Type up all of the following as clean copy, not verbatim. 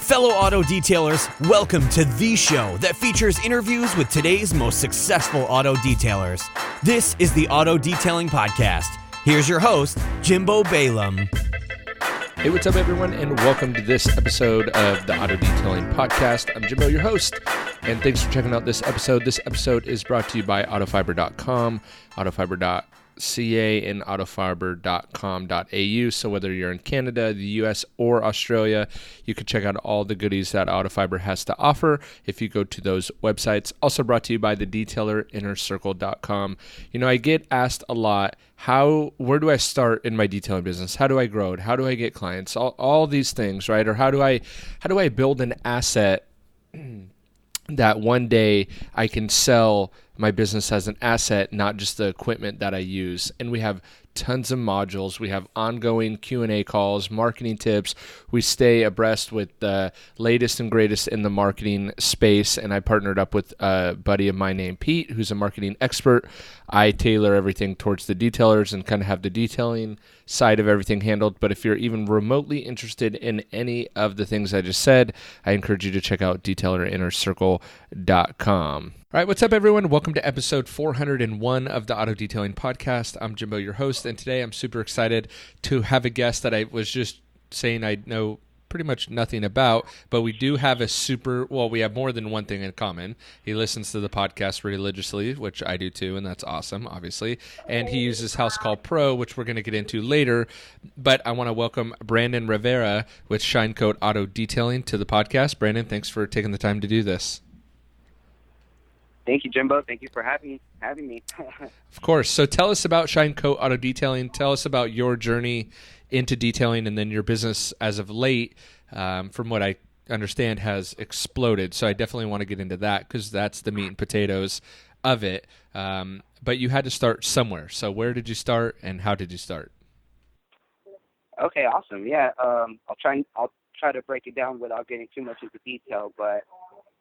Fellow auto detailers, welcome to the show that features interviews with today's most successful auto detailers. This is the Auto Detailing Podcast. Here's your host, Jimbo Balaam. Hey, what's up, everyone, and welcome to this episode of the Auto Detailing Podcast. I'm Jimbo, your host, and thanks for checking out this episode. This episode is brought to you by autofiber.com, autofiber.ca, and autofiber.com.au. So whether you're in Canada, the US, or Australia, you can check out all the goodies that Autofiber has to offer if you go to those websites. Also brought to you by the detailer.innercircle.com. You know, I get asked a lot, where do I start in my detailing business? How do I grow it? How do I get clients? All these things, right? Or how do I build an asset that one day I can sell my business as an asset, not just the equipment that I use? And we have tons of modules. We have ongoing Q&A calls, marketing tips. We stay abreast with the latest and greatest in the marketing space. And I partnered up with a buddy of mine named Pete, who's a marketing expert. I tailor everything towards the detailers and kind of have the detailing side of everything handled. But if you're even remotely interested in any of the things I just said, I encourage you to check out detailer.innercircle.com. All right, what's up, everyone? Welcome to episode 401 of the Auto Detailing Podcast. I'm Jimbo, your host, and today I'm super excited to have a guest that I was just saying I know pretty much nothing about, but we do have we have more than one thing in common. He listens to the podcast religiously, which I do too, and that's awesome, obviously. And he uses Housecall Pro, which we're going to get into later. But I want to welcome Brandon Rivera with Shinecoat Auto Detailing to the podcast. Brandon, thanks for taking the time to do this. Thank you, Jimbo. Thank you for having me. Of course. So tell us about Shinecoat Auto Detailing. Tell us about your journey into detailing, and then your business as of late, from what I understand, has exploded. So I definitely want to get into that because that's the meat and potatoes of it. But you had to start somewhere. So where did you start, and how did you start? Okay, awesome. Yeah, I'll try to break it down without getting too much into detail. But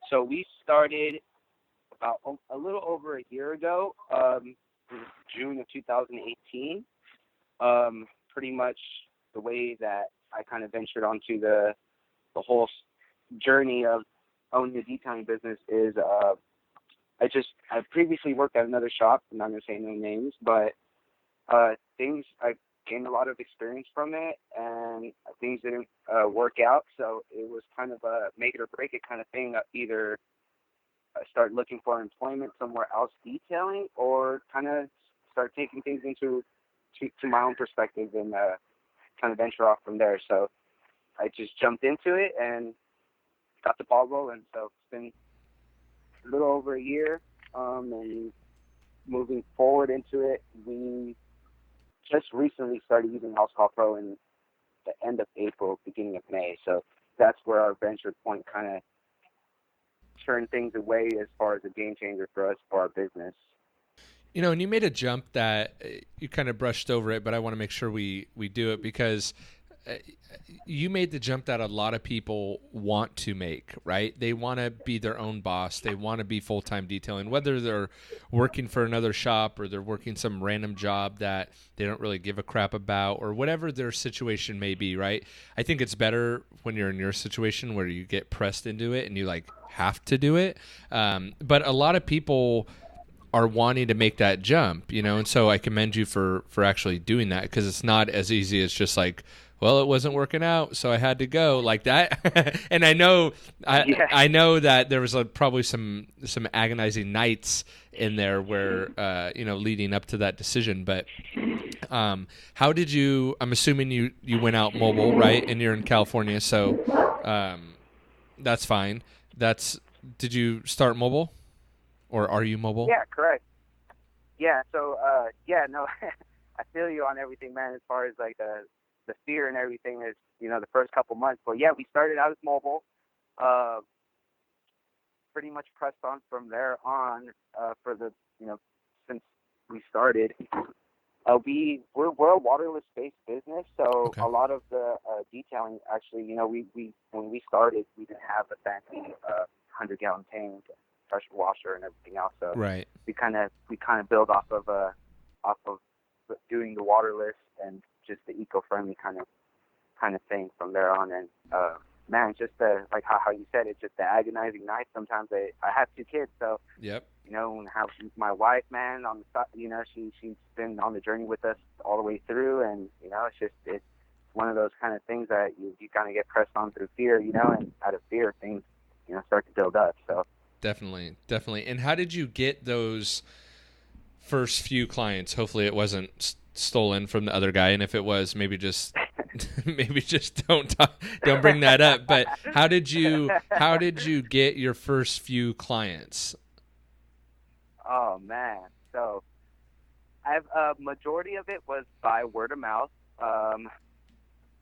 so we started about a little over a year ago, June of 2018. Pretty much the way that I kind of ventured onto the whole journey of owning the detailing business is I previously worked at another shop. I'm not going to say no names, but I gained a lot of experience from it, and things didn't work out. So it was kind of a make it or break it kind of thing. Either start looking for employment somewhere else detailing, or kind of start taking things to my own perspective and kind of venture off from there. So I just jumped into it and got the ball rolling. So it's been a little over a year, and moving forward into it, we just recently started using Housecall Pro in the end of April, beginning of May. So that's where our venture point kind of turned things away as far as a game changer for us for our business. You know, and you made a jump that you kind of brushed over it, but I want to make sure we do it because you made the jump that a lot of people want to make, right? They want to be their own boss. They want to be full-time detailing, whether they're working for another shop or they're working some random job that they don't really give a crap about, or whatever their situation may be, right? I think it's better when you're in your situation where you get pressed into it and you have to do it. But a lot of people are wanting to make that jump, and so I commend you for actually doing that, because it's not as easy as just well, it wasn't working out, so I had to go like that. And I know that there was probably some agonizing nights in there where leading up to that decision. But how did you? I'm assuming you went out mobile, right? And you're in California, so that's fine. Did you start mobile? Or are you mobile? Yeah, correct. Yeah, so, no, I feel you on everything, man, as far as, the fear and everything is, the first couple months. But, yeah, we started out as mobile, pretty much pressed on from there on for the, since we started. We're a waterless-based business, so okay. A lot of the detailing, actually, when we started, we didn't have a fancy 100-gallon tank, pressure washer, and everything else. So right. we kind of build off of doing the waterless and just the eco-friendly kind of thing from there on. And man, just the, like how you said, it's just the agonizing night. Sometimes I have 2 kids, so Yep. and how my wife, man, on the side, she's been on the journey with us all the way through, and it's one of those kind of things that you kind of get pressed on through fear, and out of fear things start to build up. So Definitely. And how did you get those first few clients? Hopefully it wasn't stolen from the other guy, and if it was, maybe just don't bring that up. But how did you get your first few clients? Oh man, so I've majority of it was by word of mouth.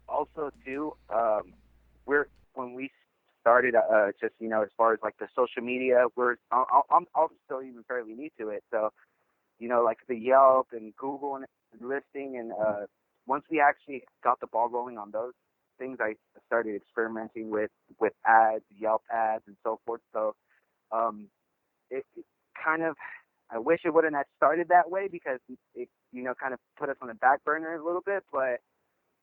Also too, when we started, just as far as like the social media, I'm still even fairly new to it. So like the Yelp and Google and listing, and once we actually got the ball rolling on those things, I started experimenting with ads, Yelp ads, and so forth. So it kind of, I wish it wouldn't have started that way, because it kind of put us on the back burner a little bit, but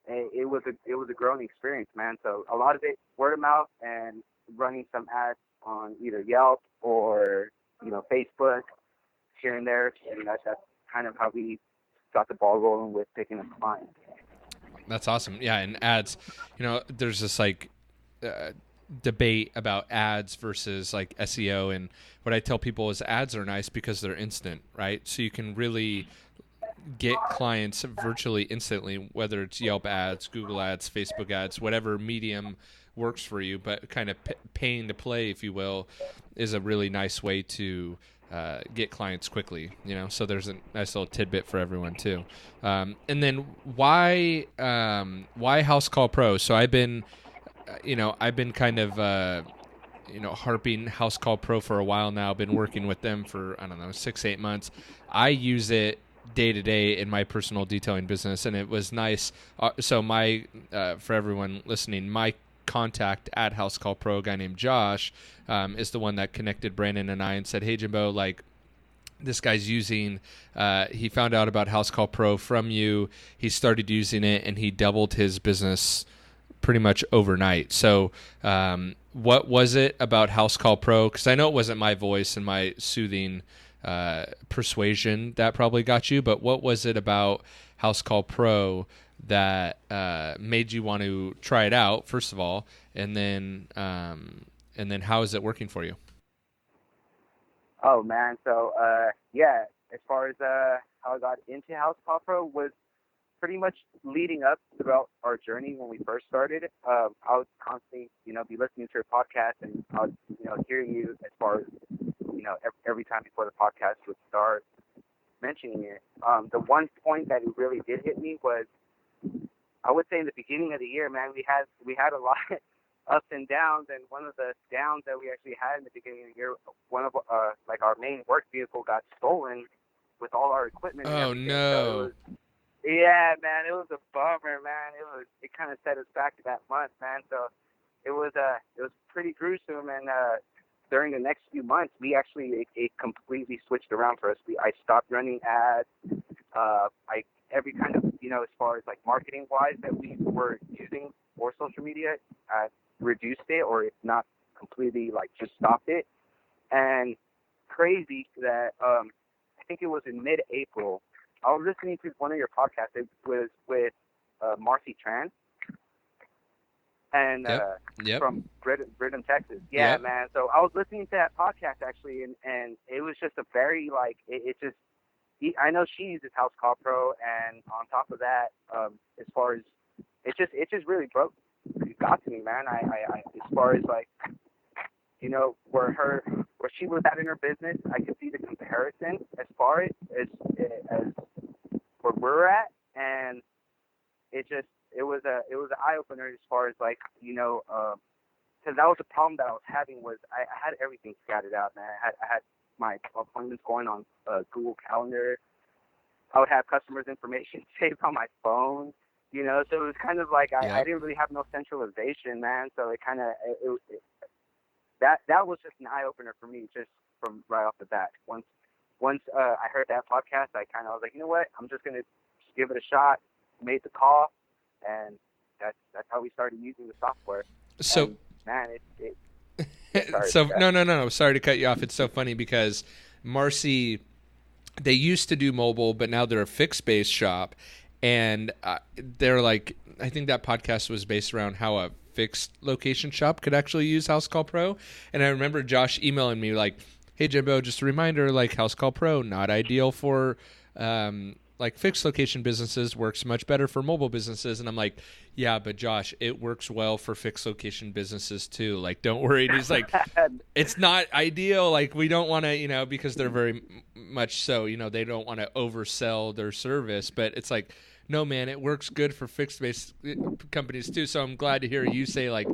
it was a growing experience, man. So a lot of it word of mouth and running some ads on either Yelp or Facebook here and there, and that's kind of how we got the ball rolling with picking up clients. That's awesome. Yeah, and ads, there's this like debate about ads versus like SEO, and what I tell people is ads are nice because they're instant, right? So you can really get clients virtually instantly, whether it's Yelp ads, Google ads, Facebook ads, whatever medium works for you, but kind of paying to play, if you will, is a really nice way to get clients quickly, so there's a nice little tidbit for everyone too. And then why Housecall Pro? So I've been kind of harping Housecall Pro for a while now. I've been working with them for 6-8 months. I use it day to day in my personal detailing business, and it was nice. So my for everyone listening, my contact at Housecall Pro, a guy named Josh, is the one that connected Brandon and I and said, hey Jimbo, like this guy's using, he found out about Housecall Pro from you, he started using it, and he doubled his business pretty much overnight. So what was it about Housecall Pro? Because I know it wasn't my voice and my soothing persuasion that probably got you, but what was it about Housecall Pro that made you want to try it out, first of all, and then how is it working for you? Oh man, so as far as how I got into Housecall Pro was pretty much leading up throughout our journey when we first started. I would constantly, be listening to your podcast, and I would, hear you as far as, every time before the podcast would start mentioning it. The one point that it really did hit me was, I would say in the beginning of the year, man, we had a lot ups and downs, and one of the downs that we actually had in the beginning of the year, one of like our main work vehicle got stolen with all our equipment. Oh and no! So yeah, man, it was a bummer, man. It kind of set us back to that month, man. So it was pretty gruesome, and during the next few months, we actually it completely switched around for us. I stopped running ads. Every kind of as far as like marketing wise that we were using for social media, reduced it, or if not completely, like just stopped it. And crazy that I think it was in mid-April, I was listening to one of your podcasts. It was with Marcy Tran, and Yep. from Brigham, Texas. Yeah, Yep. man. So I was listening to that podcast actually, and it was just a very like it just. I know she uses Housecall Pro, and on top of that, as far as it just really it got to me, man. I as far as like where she was at in her business, I could see the comparison as far as where we're at, and it was an eye opener as far as like because that was the problem that I was having was I had everything scattered out, man. I had my appointments going on Google Calendar. I would have customers' information saved on my phone, so it was kind of like I didn't really have no centralization, man. So it kind of that was just an eye opener for me, just from right off the bat. Once I heard that podcast, I kind of was like, you know what, I'm just gonna give it a shot. Made the call, and that's how we started using the software. So, And man, sorry. so no. Sorry to cut you off. It's so funny because Marcy, they used to do mobile, but now they're a fixed base shop, and they're like, I think that podcast was based around how a fixed location shop could actually use Housecall Pro. And I remember Josh emailing me like, "Hey Jimbo, just a reminder, like Housecall Pro, not ideal for like fixed location businesses, works much better for mobile businesses." And I'm like, "Yeah, but Josh, it works well for fixed location businesses too. Like, don't worry." And he's like, "It's not ideal. Like, we don't want to, because they're very much so, they don't want to oversell their service, but it's like, no, man, it works good for fixed base companies too." So I'm glad to hear you say like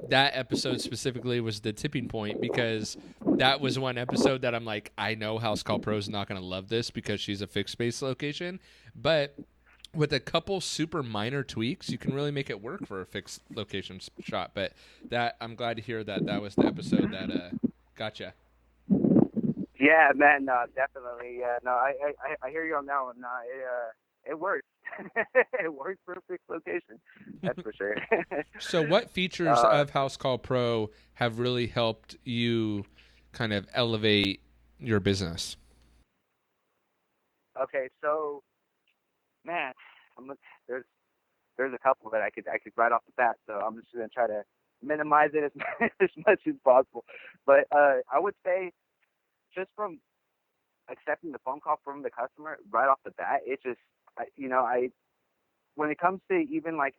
that episode specifically was the tipping point, because that was one episode that I'm like, I know Housecall Pro is not going to love this because she's a fixed base location, but with a couple super minor tweaks, you can really make it work for a fixed location shop. But that, I'm glad to hear that was the episode that gotcha. Yeah, man, definitely. Yeah, no, I hear you on that one. It works. It works for a fixed location. That's for sure. So what features of Housecall Pro have really helped you kind of elevate your business? Okay, so man, there's a couple that I could right off the bat. So I'm just gonna try to minimize it as much as possible. But I would say, just from accepting the phone call from the customer right off the bat, it just, when it comes to even like,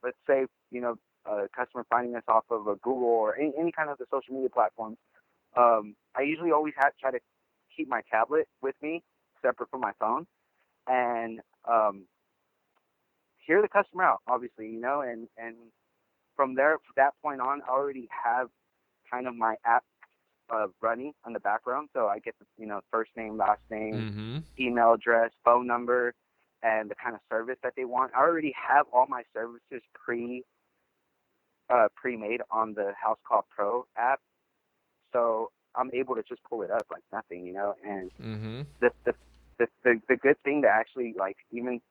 let's say, a customer finding us off of a Google or any kind of the social media platforms, I usually always try to keep my tablet with me, separate from my phone, and hear the customer out, obviously, and from that point on, I already have kind of my app running on the background, so I get the first name, last name, email address, phone number, and the kind of service that they want. I already have all my services pre-made on the Housecall Pro app, so I'm able to just pull it up like nothing, and the good thing to actually, like, even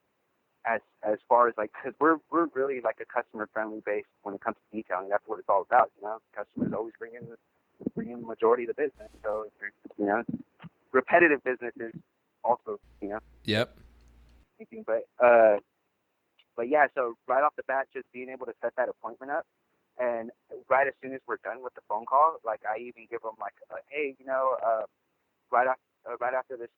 as far as, like, because we're really like a customer friendly base when it comes to detailing. That's what it's all about, customers always bring in the majority of the business, so repetitive businesses also, Yep. But yeah, so right off the bat, just being able to set that appointment up, and right as soon as we're done with the phone call, like, I even give them like, hey, right after the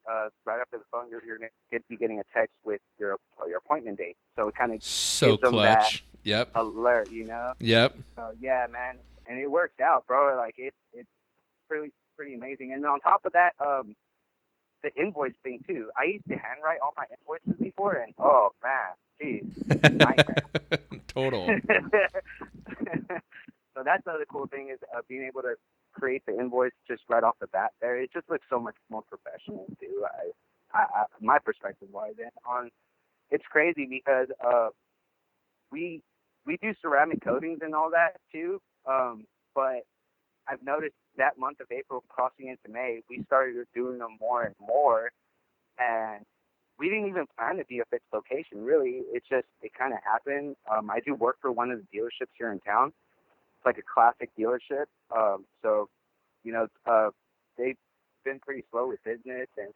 phone, you're going to be getting a text with your appointment date. So it kind of so gives them clutch. That Yep. alert, Yep. So yeah, man, and it works out, bro. Like, it's pretty amazing. And on top of that, the invoice thing too. I used to handwrite all my invoices before, and oh man, geez, nightmare. Total. So that's the other cool thing, is being able to create the invoice just right off the bat there. It just looks so much more professional too. My perspective wise, and it's crazy because we do ceramic coatings and all that too, but I've noticed that month of April crossing into May, we started doing them more and more, and we didn't even plan to be a fixed location, really. It kind of happened. I do work for one of the dealerships here in town. It's like a classic dealership. So, they've been pretty slow with business, and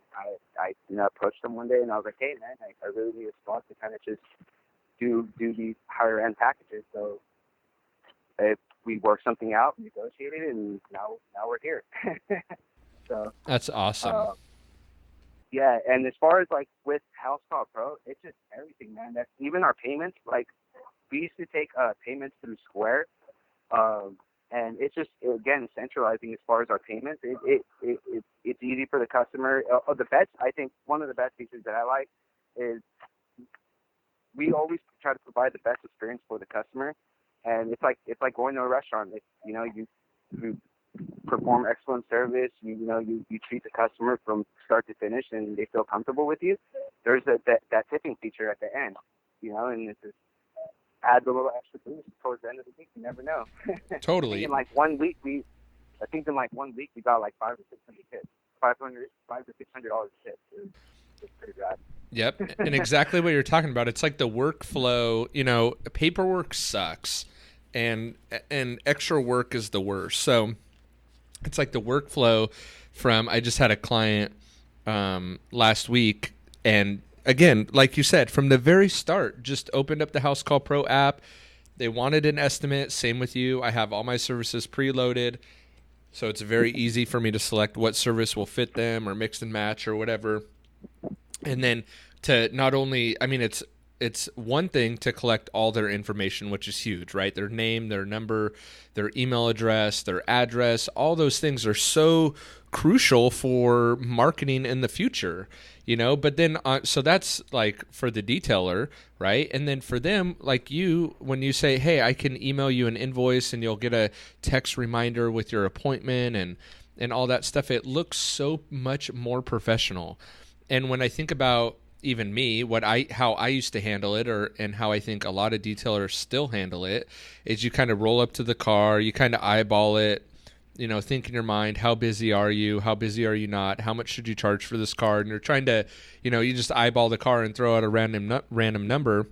I approached them one day, and I was like, hey, man, I really need a spot to kind of just do these higher end packages. So we worked something out, negotiated, and now we're here. So that's awesome. Yeah, and as far as like with Housecall Pro, it's just everything, man. That's even our payments. Like, we used to take payments through Square, and it's just, again, centralizing as far as our payments. It's easy for the customer. The best, I think, one of the best features that I like is we always try to provide the best experience for the customer. And it's like going to a restaurant. You perform excellent service. You treat the customer from start to finish, and they feel comfortable with you. There's that tipping feature at the end, and it just adds a little extra boost towards the end of the week. You never know. Totally. In like 1 week, we got like $500 or $600 tips. $500 to $600 tips. It's pretty bad. Yep. And exactly what you're talking about. It's like the workflow, paperwork sucks. and extra work is the worst. So it's like the workflow from, I just had a client last week, and again, like you said, from the very start, just opened up the Housecall Pro app. They wanted an estimate. Same with you. I have all my services preloaded, so it's very easy for me to select what service will fit them or mix and match or whatever. And then to not only, I mean, it's one thing to collect all their information, which is huge, right? Their name, their number, their email address, their address, all those things are so crucial for marketing in the future, but then, so that's like for the detailer, right? And then for them, like you, when you say, hey, I can email you an invoice and you'll get a text reminder with your appointment and all that stuff, it looks so much more professional. And when I think about even me, how I used to handle it, and how I think a lot of detailers still handle it, is you kind of roll up to the car, you kind of eyeball it, think in your mind, how busy are you? How busy are you not? How much should you charge for this car? And you're trying to, you just eyeball the car and throw out a random number.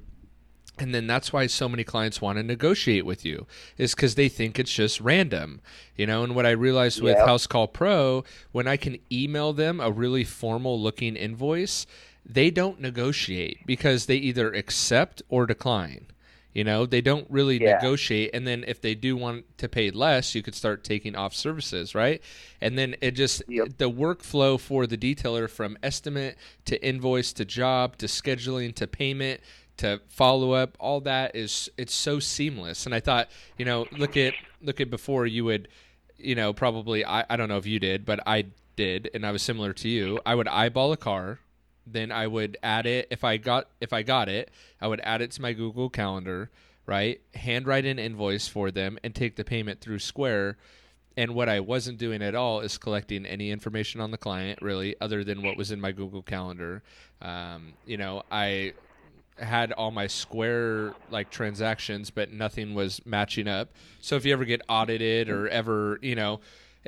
And then that's why so many clients want to negotiate with you, is because they think it's just random, and what I realized with Housecall Pro, when I can email them a really formal looking invoice, they don't negotiate, because they either accept or decline. They don't really negotiate. And then if they do want to pay less, you could start taking off services, right? And then it just, the workflow for the detailer, from estimate to invoice to job to scheduling to payment to follow up, all that it's so seamless. And I thought, look at before, you would, probably, I don't know if you did, but I did, and I was similar to you. I would eyeball a car. Then I would add it, if I got it, I would add it to my Google Calendar, right? Handwrite an invoice for them and take the payment through Square. And what I wasn't doing at all is collecting any information on the client, really, other than what was in my Google Calendar. I had all my Square like transactions, but nothing was matching up. So if you ever get audited or ever,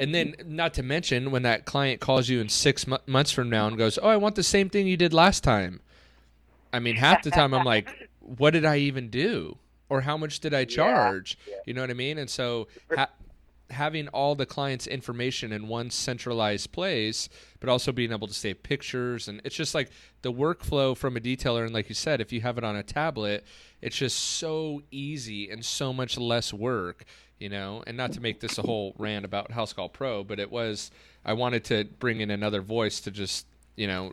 and then, not to mention, when that client calls you in 6 months from now and goes, oh, I want the same thing you did last time. I mean, half the time I'm like, what did I even do? Or how much did I charge? You know what I mean? And so having all the client's information in one centralized place, but also being able to save pictures. And it's just like the workflow from a detailer. And like you said, if you have it on a tablet, it's just so easy and so much less work. And not to make this a whole rant about Housecall Pro, but I wanted to bring in another voice to just,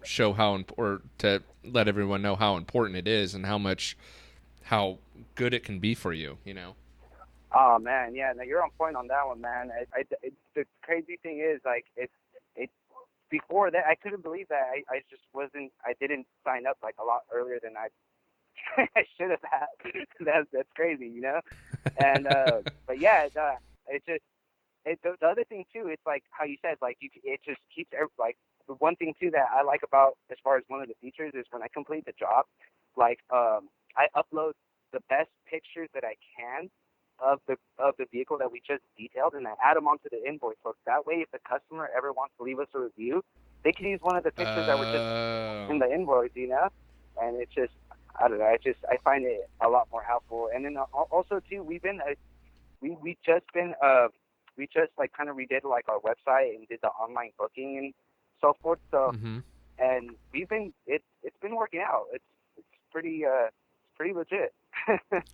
show or to let everyone know how important it is and how good it can be for you, Oh man, yeah, no, you're on point on that one, man. The crazy thing is, like, it before that, I couldn't believe that I didn't sign up like a lot earlier than I I should have had. That's crazy, And but yeah, the other thing too, it's like how you said, like it just keeps like the one thing too that I like about, as far as one of the features, is when I complete the job, like I upload the best pictures that I can of the vehicle that we just detailed, and I add them onto the invoice. So that way, if the customer ever wants to leave us a review, they can use one of the pictures that were just in the invoice, And it's just, I don't know. I find it a lot more helpful. And then also too, we just like kind of redid like our website and did the online booking and so forth. So and it's been working out. It's pretty legit.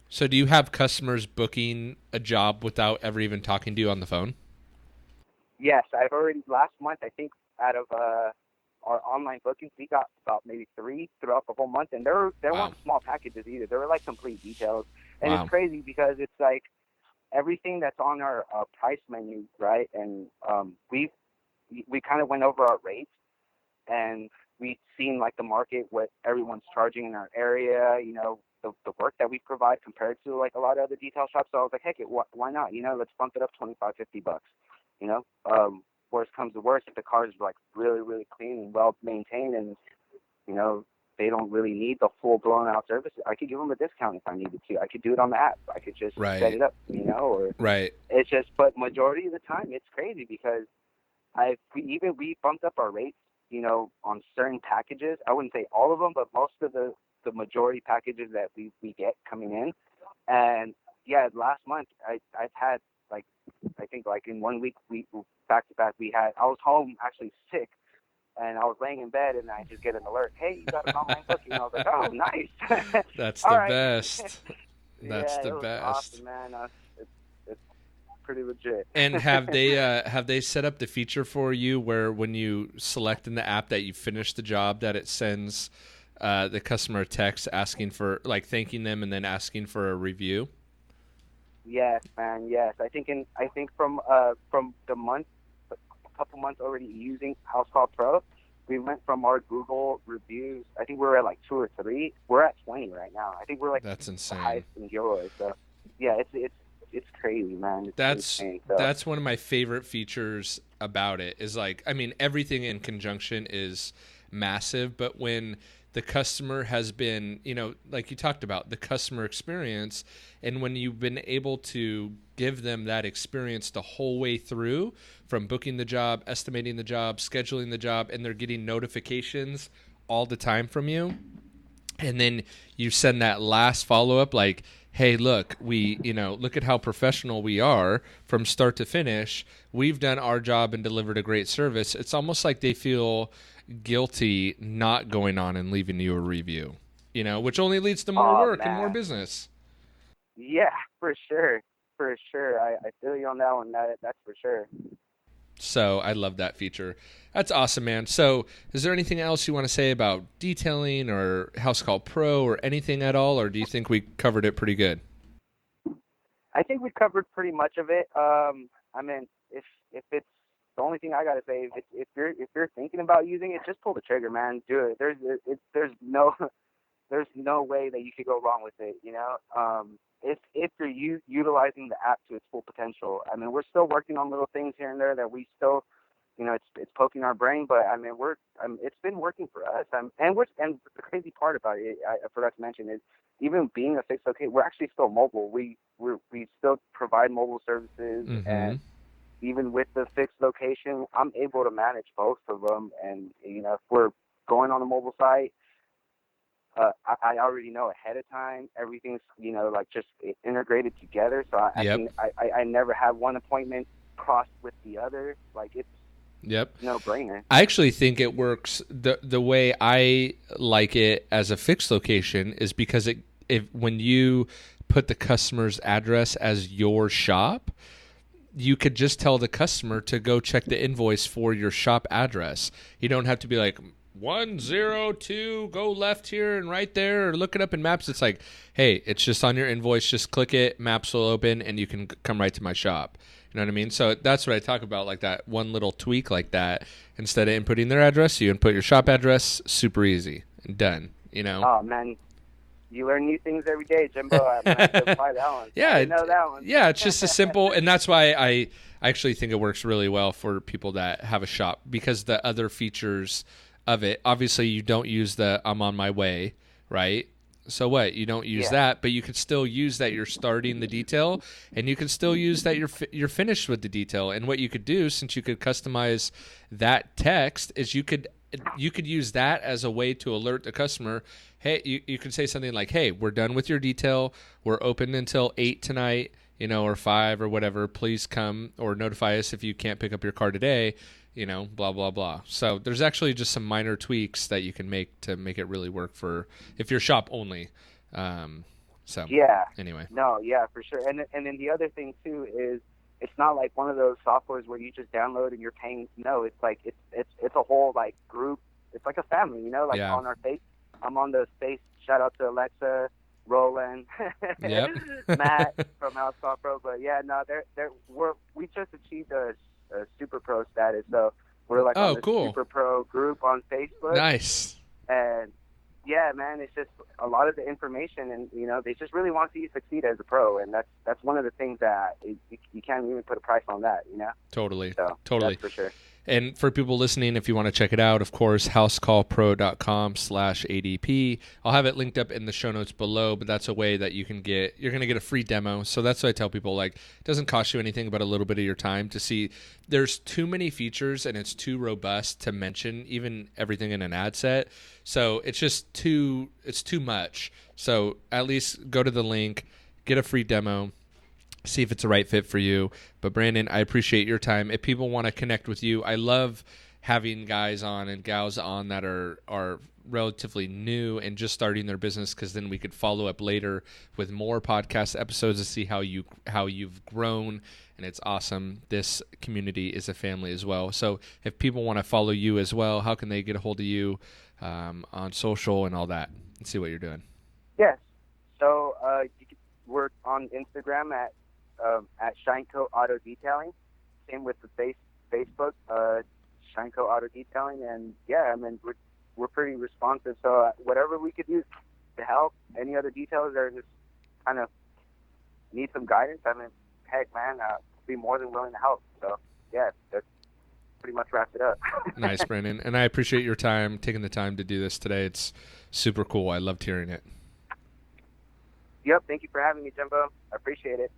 So do you have customers booking a job without ever even talking to you on the phone? Yes, I've already, last month, I think, out of our online bookings, we got about maybe 3 throughout the whole month, and they weren't small packages either. They were like complete details, and It's crazy because it's like everything that's on our price menu, right? And we kind of went over our rates, and we've seen like the market, what everyone's charging in our area, the work that we provide compared to like a lot of other detail shops. So I was like, heck, why not? Let's bump it up $25-$50. Worst comes to worst, if the car is like really, really clean and well maintained, and they don't really need the full blown out service, I could give them a discount if I needed to. I could do it on the app. I could just set it up, or it's just. But majority of the time, it's crazy because we bumped up our rates, on certain packages. I wouldn't say all of them, but most of the majority packages that we get coming in, and yeah, last month I've had like, I think like in 1 week, we back to back, I was home actually sick, and I was laying in bed, and I just get an alert, hey, you got an online booking. I was like, oh, nice. That's All the right. best. That's Yeah, the it was best. awesome, man. It's pretty legit. And have they set up the feature for you where when you select in the app that you finish the job, that it sends the customer a text asking for, like, thanking them and then asking for a review? Yes, man. Yes, I think from the month, a couple months already using Housecall Pro, we went from our Google reviews. I think we were at like 2 or 3. We're at 20 right now. I think we're like That's the insane. highest in Gilroy. So yeah, it's crazy, man. It's That's insane. So, that's one of my favorite features about it is, like, I mean, everything in conjunction is massive, but when the customer has been, like you talked about, the customer experience, and when you've been able to give them that experience the whole way through, from booking the job, estimating the job, scheduling the job, and they're getting notifications all the time from you, and then you send that last follow-up like, hey, look, look at how professional we are from start to finish. We've done our job and delivered a great service. It's almost like they feel guilty not going on and leaving you a review, which only leads to more work and more business. Yeah, for sure. For sure. I feel you on that one. That's for sure. So I love that feature. That's awesome, man. So is there anything else you want to say about detailing or Housecall Pro or anything at all, or do you think we covered it pretty good? I think we covered pretty much of it. I mean, if it's the only thing I gotta say, if you're thinking about using it, just pull the trigger, man. Do it. There's no there's no way that you could go wrong with it. If you're utilizing the app to its full potential. I mean, we're still working on little things here and there that we still, it's poking our brain, but I mean, it's been working for us. And the crazy part about it, I forgot to mention, is even being a fixed location, we're actually still mobile. We still provide mobile services, and even with the fixed location, I'm able to manage both of them. And if we're going on a mobile site, I already know ahead of time. Everything's like just integrated together, so I never have one appointment crossed with the other. Like, it's no brainer. I actually think it works the way I like it as a fixed location is because when you put the customer's address as your shop, you could just tell the customer to go check the invoice for your shop address. You don't have to be like, 102, go left here and right there, or look it up in maps. It's like, hey, it's just on your invoice. Just click it, maps will open, and you can come right to my shop. You know what I mean? So that's what I talk about, like that one little tweak like that. Instead of inputting their address, you input your shop address. Super easy and done. Oh man, you learn new things every day, Jimbo. I'm gonna have to apply that one. Yeah, I know that one. Yeah, it's just a simple, and that's why I actually think it works really well for people that have a shop, because the other features of it, obviously you don't use the I'm on my way, right? So what? You don't use that, but you could still use that you're starting the detail, and you can still use that you're finished with the detail. And what you could do, since you could customize that text, is you could use that as a way to alert the customer. Hey, you could say something like, hey, we're done with your detail. We're open until 8 tonight, or 5 or whatever. Please come or notify us if you can't pick up your car today. Blah, blah, blah. So there's actually just some minor tweaks that you can make to make it really work for if you're shop only. Anyway. No, yeah, for sure. And then the other thing too is, it's not like one of those softwares where you just download and you're paying. No, it's like it's a whole like group. It's like a family, on our face. I'm on the space. Shout out to Alexa, Roland, Matt from Housecall Pro. But yeah, no, we just achieved a Super Pro status, so we're like on the Super Pro group on Facebook. Nice. And yeah, man, it's just a lot of the information, and they just really want to see you succeed as a pro, and that's one of the things that you can't even put a price on that, Totally. So, Totally. That's for sure. And for people listening, if you want to check it out, of course, housecallpro.com/ADP. I'll have it linked up in the show notes below, but that's a way that you're going to get a free demo. So that's what I tell people, like, it doesn't cost you anything but a little bit of your time to see. There's too many features and it's too robust to mention even everything in an ad set. So it's just too much. So at least go to the link, get a free demo, see if it's the right fit for you. But Brandon, I appreciate your time. If people want to connect with you, I love having guys on and gals on that are relatively new and just starting their business, because then we could follow up later with more podcast episodes to see how you've grown. And it's awesome. This community is a family as well. So if people want to follow you as well, how can they get a hold of you on social and all that and see what you're doing? Yes. So we're on Instagram at Shineco Auto Detailing. Same with the Facebook, Shineco Auto Detailing. And yeah, I mean, we're pretty responsive. So whatever we could do to help, any other details that are just kind of need some guidance, I mean, heck, man, be more than willing to help. So yeah, that pretty much wraps it up. Nice, Brandon. And I appreciate your time, taking the time to do this today. It's super cool. I loved hearing it. Yep. Thank you for having me, Jimbo. I appreciate it.